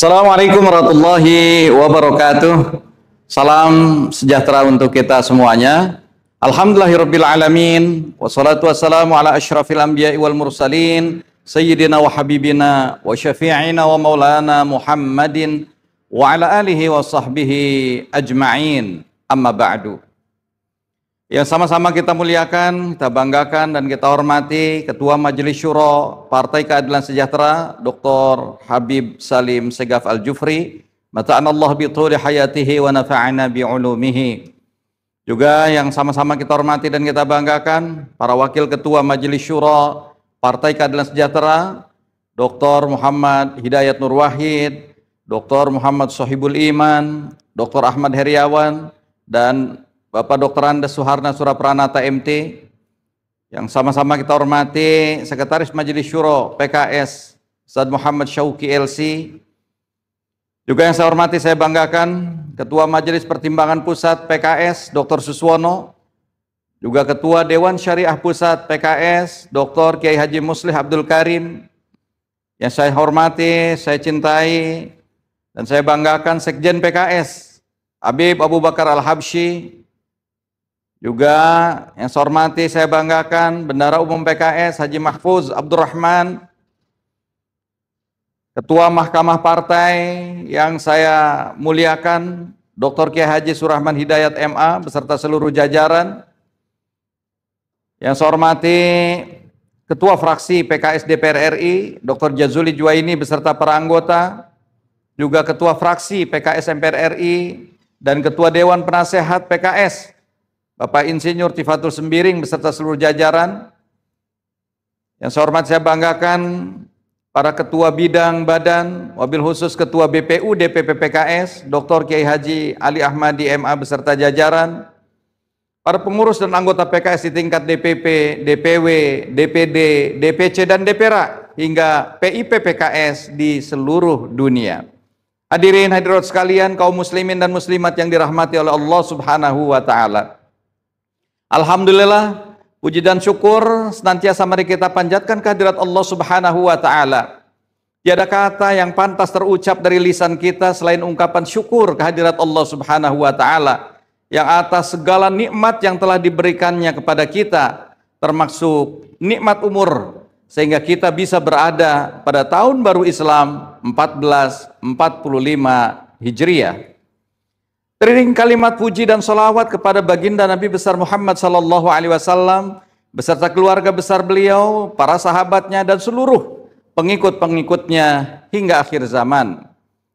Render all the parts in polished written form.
Assalamualaikum warahmatullahi wabarakatuh. Salam sejahtera untuk kita semuanya. Alhamdulillahirabbil alamin. Wassalatu wassalamu ala asyrafil anbiya'i wal mursalin sayyidina wa habibina wa syafi'ina wa maulana Muhammadin wa ala alihi wa sahbihi ajma'in. Amma ba'du. Yang sama-sama kita muliakan, kita banggakan dan kita hormati Ketua Majelis Syuro Partai Keadilan Sejahtera Dr. Habib Salim Segaf Al-Jufri, mata'anallahu bi thuli hayatihi wa nafa'ana bi ulumihi. Juga yang sama-sama kita hormati dan kita banggakan para Wakil Ketua Majelis Syuro Partai Keadilan Sejahtera Dr. Muhammad Hidayat Nur Wahid, Dr. Muhammad Sohibul Iman, Dr. Ahmad Heriawan, dan Bapak Dr. Andes Suharna Surapranata MT, yang sama-sama kita hormati Sekretaris Majelis Syuro PKS Ustaz Muhammad Syauqi LC. Juga yang saya hormati, saya banggakan Ketua Majelis Pertimbangan Pusat PKS Dr. Suswono, juga Ketua Dewan Syariah Pusat PKS Dr. Kiai Haji Muslih Abdul Karim. Yang saya hormati, saya cintai dan saya banggakan Sekjen PKS Habib Abu Bakar Al-Habsyi. Juga yang saya hormati, saya banggakan Bendara Umum PKS Haji Mahfuz Abdurrahman, Ketua Mahkamah Partai yang saya muliakan Dr. Kiai Haji Surahman Hidayat MA beserta seluruh jajaran. Yang saya hormati Ketua Fraksi PKS DPR RI Dr. Jazuli Juwaini beserta para anggota, juga Ketua Fraksi PKS MPR RI dan Ketua Dewan Penasehat PKS Bapak Insinyur Tifatul Sembiring beserta seluruh jajaran. Yang saya hormati, saya banggakan para ketua bidang badan, wabil khusus Ketua BPU DPP PKS Dr. Kiai Haji Ali Ahmadi MA beserta jajaran, para pengurus dan anggota PKS di tingkat DPP, DPW, DPD, DPC dan DPRA hingga PIP PKS di seluruh dunia. Hadirin hadirat sekalian, kaum muslimin dan muslimat yang dirahmati oleh Allah Subhanahu wa taala. Alhamdulillah, puji dan syukur senantiasa mari kita panjatkan kehadirat Allah Subhanahu wa taala. Tiada kata yang pantas terucap dari lisan kita selain ungkapan syukur kehadirat Allah Subhanahu wa taala yang atas segala nikmat yang telah diberikannya kepada kita, termasuk nikmat umur, sehingga kita bisa berada pada tahun baru Islam 1445 Hijriah. Teriring kalimat puji dan salawat kepada baginda Nabi besar Muhammad sallallahu alaihi wasallam beserta keluarga besar beliau, para sahabatnya dan seluruh pengikut-pengikutnya hingga akhir zaman.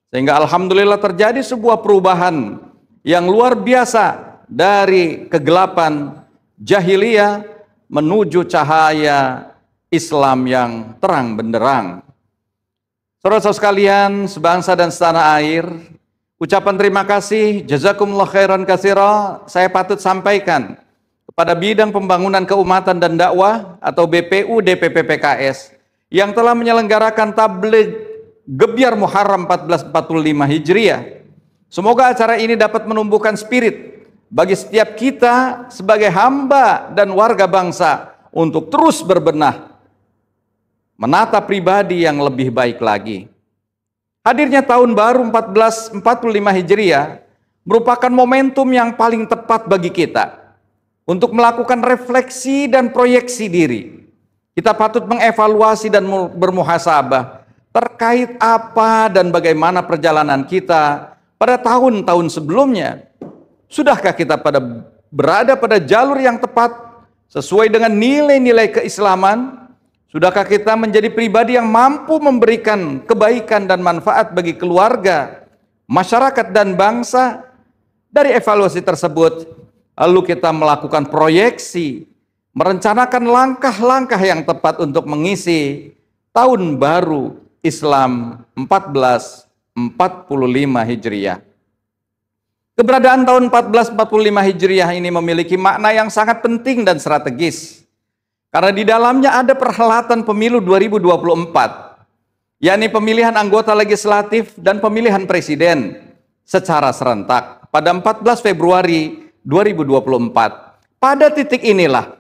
Sehingga alhamdulillah terjadi sebuah perubahan yang luar biasa dari kegelapan jahiliyah menuju cahaya Islam yang terang benderang. Saudara-saudara sekalian, sebangsa dan setanah air, ucapan terima kasih, jazakumullah khairan katsira, saya patut sampaikan kepada bidang pembangunan keumatan dan dakwah atau BPU DPP PKS yang telah menyelenggarakan tabligh Gebyar Muharram 1445 Hijriah. Semoga acara ini dapat menumbuhkan spirit bagi setiap kita sebagai hamba dan warga bangsa untuk terus berbenah, menata pribadi yang lebih baik lagi. Hadirnya tahun baru 1445 Hijriah merupakan momentum yang paling tepat bagi kita untuk melakukan refleksi dan proyeksi diri. Kita patut mengevaluasi dan bermuhasabah terkait apa dan bagaimana perjalanan kita pada tahun-tahun sebelumnya. Sudahkah kita berada pada jalur yang tepat sesuai dengan nilai-nilai keislaman? Sudahkah kita menjadi pribadi yang mampu memberikan kebaikan dan manfaat bagi keluarga, masyarakat dan bangsa? Dari evaluasi tersebut, lalu kita melakukan proyeksi, merencanakan langkah-langkah yang tepat untuk mengisi tahun baru Islam 1445 Hijriah. Keberadaan tahun 1445 Hijriah ini memiliki makna yang sangat penting dan strategis. Karena di dalamnya ada perhelatan pemilu 2024, yakni pemilihan anggota legislatif dan pemilihan presiden secara serentak pada 14 Februari 2024. Pada titik inilah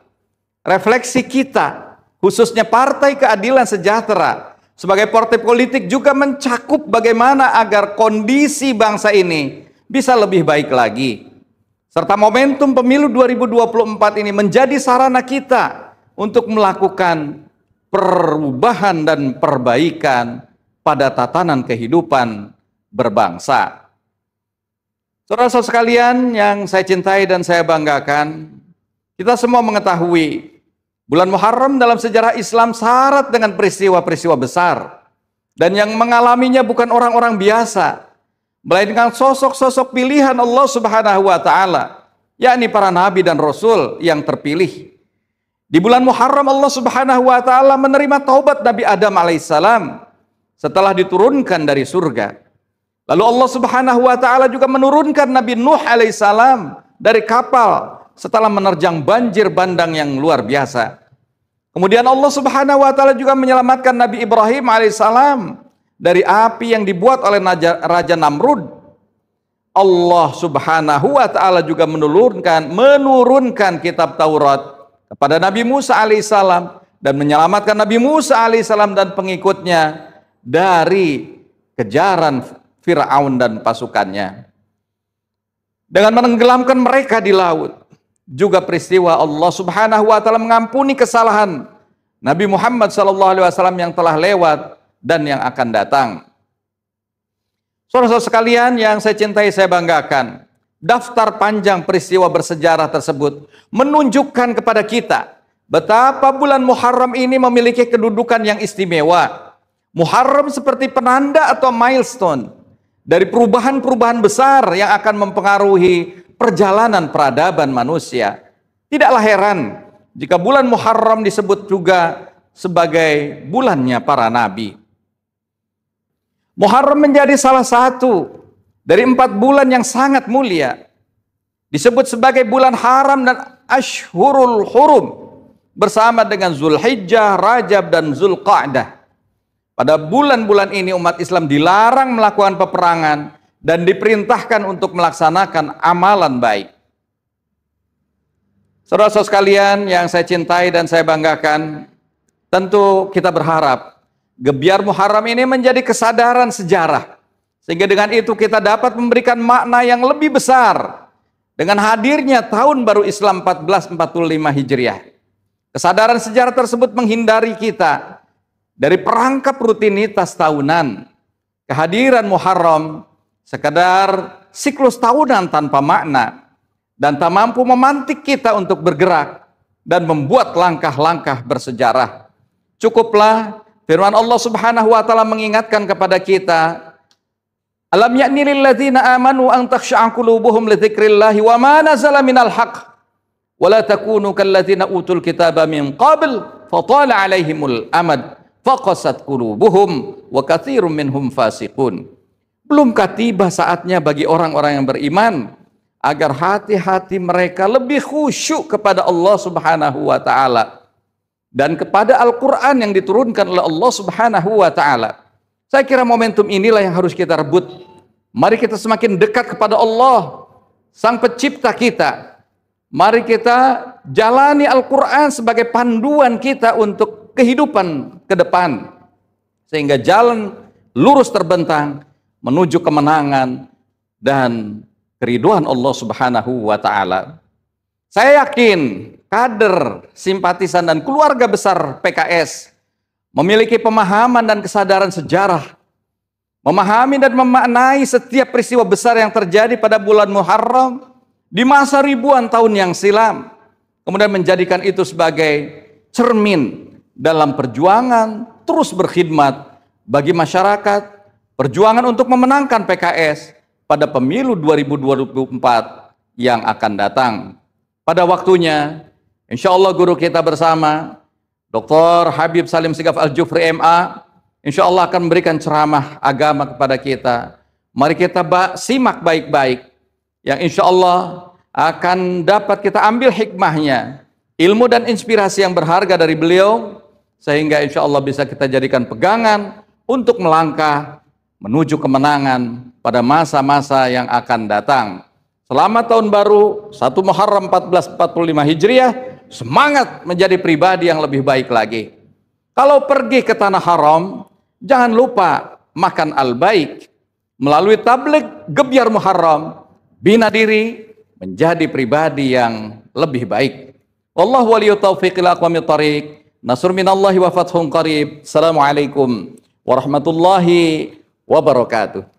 refleksi kita, khususnya Partai Keadilan Sejahtera, sebagai partai politik juga mencakup bagaimana agar kondisi bangsa ini bisa lebih baik lagi. Serta momentum pemilu 2024 ini menjadi sarana kita untuk melakukan perubahan dan perbaikan pada tatanan kehidupan berbangsa. Saudara-saudara sekalian yang saya cintai dan saya banggakan, kita semua mengetahui bulan Muharram dalam sejarah Islam syarat dengan peristiwa-peristiwa besar. Dan yang mengalaminya bukan orang-orang biasa, melainkan sosok-sosok pilihan Allah Subhanahu wa Ta'ala, yakni para nabi dan rasul yang terpilih. Di bulan Muharram Allah Subhanahu wa Ta'ala menerima taubat Nabi Adam alaihissalam setelah diturunkan dari surga. Lalu Allah Subhanahu wa Ta'ala juga menurunkan Nabi Nuh alaihissalam dari kapal setelah menerjang banjir bandang yang luar biasa. Kemudian Allah Subhanahu wa Ta'ala juga menyelamatkan Nabi Ibrahim alaihissalam dari api yang dibuat oleh Raja Namrud. Allah Subhanahu wa Ta'ala juga menurunkan kitab Taurat kepada Nabi Musa alaihissalam dan menyelamatkan Nabi Musa alaihissalam dan pengikutnya dari kejaran Fir'aun dan pasukannya dengan menenggelamkan mereka di laut. Juga peristiwa Allah Subhanahu wa Ta'ala mengampuni kesalahan Nabi Muhammad SAW yang telah lewat dan yang akan datang. Saudara-saudara sekalian yang saya cintai, saya banggakan, daftar panjang peristiwa bersejarah tersebut menunjukkan kepada kita betapa bulan Muharram ini memiliki kedudukan yang istimewa. Muharram seperti penanda atau milestone dari perubahan-perubahan besar yang akan mempengaruhi perjalanan peradaban manusia. Tidaklah heran jika bulan Muharram disebut juga sebagai bulannya para nabi. Muharram menjadi salah satu dari 4 bulan yang sangat mulia. Disebut sebagai bulan haram dan Ashhurul Hurum bersama dengan Zulhijjah, Rajab dan Zulqa'dah. Pada bulan-bulan ini umat Islam dilarang melakukan peperangan dan diperintahkan untuk melaksanakan amalan baik. Saudara-saudara sekalian yang saya cintai dan saya banggakan, tentu kita berharap gebiar Muharram ini menjadi kesadaran sejarah, sehingga dengan itu kita dapat memberikan makna yang lebih besar dengan hadirnya tahun baru Islam 1445 Hijriah. Kesadaran sejarah tersebut menghindari kita dari perangkap rutinitas tahunan. Kehadiran Muharram sekedar siklus tahunan tanpa makna dan tak mampu memantik kita untuk bergerak dan membuat langkah-langkah bersejarah. Cukuplah firman Allah Subhanahu wa Ta'ala mengingatkan kepada kita, alam ya'ni lil ladzina amanu an takhsha'a qulubuhum li dzikrillahi wa ma nazala minal haqq wa la takunu kal ladzina utul kitaba min qabl fatala 'alaihimul amad faqasat qulubuhum wa katsirun minhum fasiqun. Belumkah tiba saatnya bagi orang-orang yang beriman agar hati-hati mereka lebih khusyuk kepada Allah Subhanahu wa Ta'ala dan kepada Al-Quran yang diturunkan oleh Allah Subhanahu wa Ta'ala. Saya kira momentum inilah yang harus kita rebut. Mari kita semakin dekat kepada Allah, Sang Pencipta kita. Mari kita jalani Al-Quran sebagai panduan kita untuk kehidupan ke depan, sehingga jalan lurus terbentang menuju kemenangan dan keriduan Allah Subhanahu wa Ta'ala. Saya yakin kader, simpatisan dan keluarga besar PKS memiliki pemahaman dan kesadaran sejarah, memahami dan memaknai setiap peristiwa besar yang terjadi pada bulan Muharram di masa ribuan tahun yang silam, kemudian menjadikan itu sebagai cermin dalam perjuangan terus berkhidmat bagi masyarakat, perjuangan untuk memenangkan PKS pada pemilu 2024 yang akan datang. Pada waktunya, insya Allah guru kita bersama, Dr. Habib Salim Segaf Al-Jufri MA, insya Allah akan memberikan ceramah agama kepada kita. Mari kita simak baik-baik, yang insya Allah akan dapat kita ambil hikmahnya, ilmu dan inspirasi yang berharga dari beliau, sehingga insya Allah bisa kita jadikan pegangan untuk melangkah menuju kemenangan pada masa-masa yang akan datang. Selamat tahun baru 1 Muharram 1445 Hijriah. Semangat menjadi pribadi yang lebih baik lagi. Kalau pergi ke tanah haram, Jangan lupa makan al-baik. Melalui tabligh gebyar Muharram, bina diri menjadi pribadi yang lebih baik. Wallahu waliyut taufiq ila aqwamit thariq. Nasr minallahi wa fathun qarib. Assalamualaikum warahmatullahi wabarakatuh.